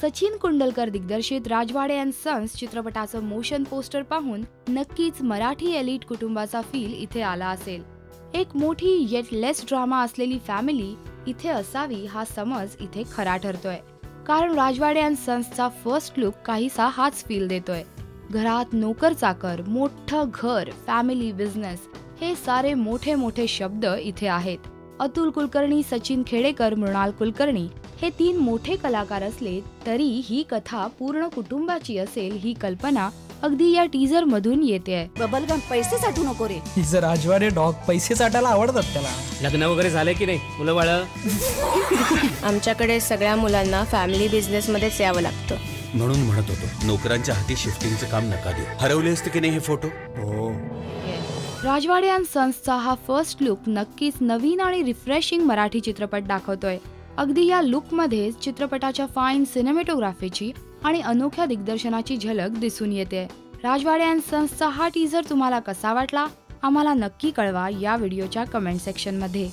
सचिन कुंडलकर दिग्दर्शित राजवाडे and sons चित्रपटाचं motion poster पाहून नक्कीच मराठी एलिट कुटुंबाचा फील इथे आला असेल। एक मोठी येट लेस ड्रामा असलेली फॅमिली इथे असावी हा समज इथे खरा ठरतोय, कारण राजवाडे अँड सन्सचा फर्स्ट लुक काहीसा हाच फील देतोय। घरात नोकर चाकर, मोठं घर, फॅमिली बिझनेस हे सारे मोठे मोठे शब्द इथे आहेत। अतुल कुलकर्णी, सचिन खेडेकर, मृणाल कुलकर्णी हे 3 मोठे कलाकार असले तरी ही कथा पूर्ण कुटुंबाची असेल ही कल्पना अगदी या टीजर मधून येते। बबलगम पैसे साठवू नको रे। जर राजवाडे डॉग पैसे साठायला आवडतात त्याला। लग्न वगैरे झालंय की नाही मुलं बाळ? आमच्याकडे सगळ्या मुलांना फॅमिली बिझनेस मध्येच यावं लागतं, म्हणून म्हणत होतो नोकरांच्या हाती शिफ्टिंगचं काम नका देऊ। हरवले असते की नाही हे फोटो? हो, राजवाडे अँड सन्सचा हा फर्स्ट लुक नक्कीच नवीन आणि रिफ्रेशिंग मराठी चित्रपट दाखवतोय। अगदी या लुकमध्ये चित्रपटाच्या फाईन सिनेमॅटोग्राफीची आणि अनोख्या दिग्दर्शनाची झलक दिसून येते। राजवाडे अँड सन्सचा हा टीजर तुम्हाला कसा वाटला आम्हाला नक्की कळवा या व्हिडिओच्या कमेंट सेक्शन मध्ये।